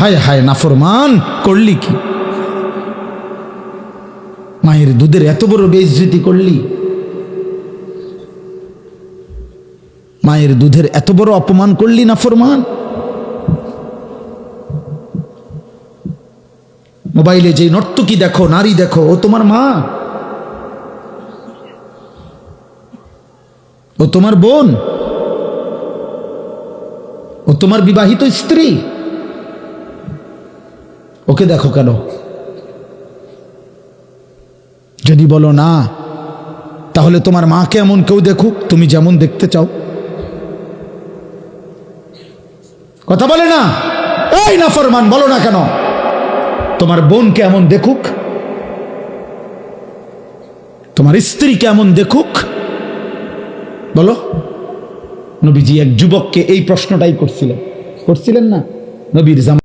হায় হায় নাফরমান, করলি কি? মায়ের দুধের এত বড় বেইজ্জতি করলি, মায়ের দুধের এত বড় অপমান করলি নাফরমান। মোবাইলে যে নর্তকী দেখো, নারী দেখো, ও তোমার মা, ও তোমার বোন, ও তোমার বিবাহিত স্ত্রী। ওকে দেখো কেন? যদি বলো না, তাহলে তোমার মাকে এমন কেউ দেখুক তুমি যেমন দেখতে চাও। কথা বলে না? এই নাফরমান, বলো না কেন? তোমার বোনকে এমন দেখুক, তোমার স্ত্রীকে এমন দেখুক, বলো। নবীজি এক যুবককে এই প্রশ্নটাই করছিলেন না? নবীর